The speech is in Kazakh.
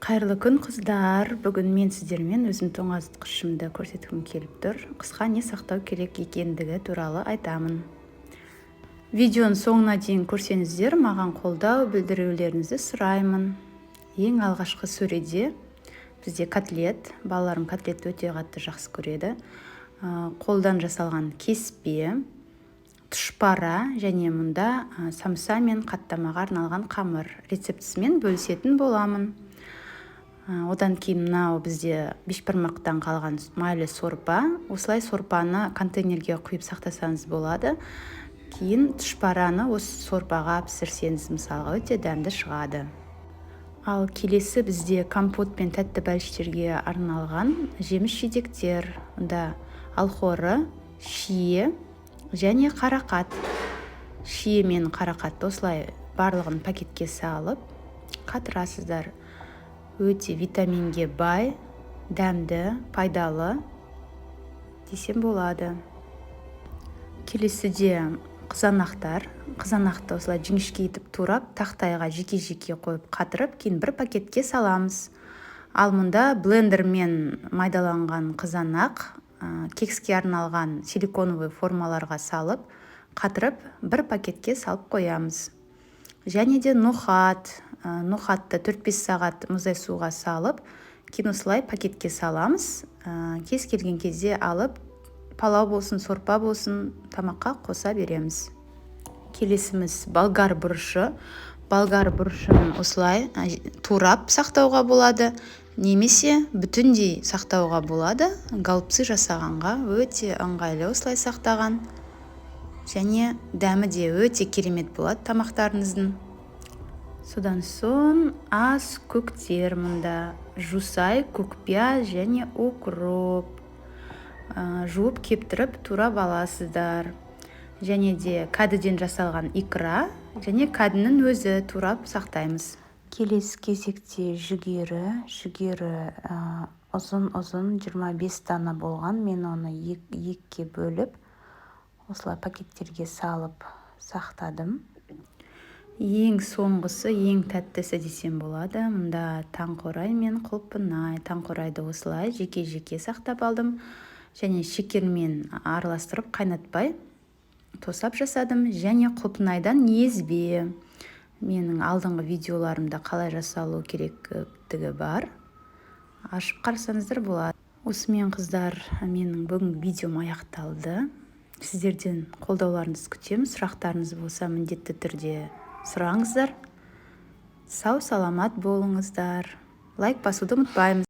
Қайырлы күн қыздар. Бүгін мен сіздермен өзім тоңазытқышымды көрсеткім келіп тұр. Қысқа не сақтау керек екендігі туралы айтамын. Видеоның соңына дейін көрсеңіздер, маған қолдау білдірулеріңізді сұраймын. Ең алғашқы сөреде бізде котлет, балаларым котлетті өте қатты жақсы көреді. Қолдан жасалған кеспе, тұшпара және мұнда самса мен қаттамаға арналған қамыр рецептісімен бөлісетін боламын. Одан кейін мынау бізде бешбармақтан қалған майлы сорпа. Осылай сорпаны контейнерге құйып сақтасаңыз болады. Кейін тұшпараны осы сорпаға пісірсеңіз мысалға өте дәмді шығады. Ал келесі бізде компот пен тәтті бәліштерге арналған жеміс-жидектер. Онда алхоры, шие және қарақат. Шие мен қарақатты осылай барлығын пакетке салып қатырасыздар. Өте витаминге бай, дәмді, пайдалы десем болады. Келесіде қызанақтар. Қызанақты осылай жіңішке етіп турап, тақтайға жеке-жеке қойып қатырып, кейін бір пакетке саламыз. Ал мұнда блендермен майдаланған қызанақ кекске арналған силиконовый формаларға салып, қатырып, бір пакетке салып қоямыз. Және де нохат. Нохатты 4-5 сағат мұздай суға салып, кейін осылай пакетке саламыз. Кез келген кезде алып, палау болсын, сорпа болсын, тамаққа қоса береміз. Келесіміз болгар бұрышы. Болгар бұрышын осылай турап сақтауға болады, немесе бүтіндей сақтауға болады. Голубцы жасағанға өте ыңғайлы осылай сақтаған. Және дәмі де өте керемет болады тамақтарыңыздың. Содан соң ас көктер мұнда. Жусай, көкпияз және укроп. Жуып кептіріп турап аласыздар. Және де кәдіден жасалған икра және кәдінің өзі турап сақтаймыз. Келесі кезекте жүгері ұзын 25 дана болған. Мен оны екіге бөліп, осылай пакеттерге салып сақтадым. Ең соңғысы, ең тәттісі десем болады. Мұнда таңқурай мен құлпынай. Таңқурайды осылай жеке-жеке сақтап алдым. Және шекермен араластырып қайнатпай тосап жасадым. Және құлпынайдан езбе. Менің алдыңғы видеоларымда қалай жасалу керектігі бар. Ашып қарасаңыздар болады. Осымен қыздар, менің бүгінгі видеом аяқталды. Сіздерден қолдауларыңызды күтемін. Сұрақтарыңыз болса міндетті түрде сұраңыздар. Сау саламат болыңыздар. Лайк басуды ұмытпаймыз.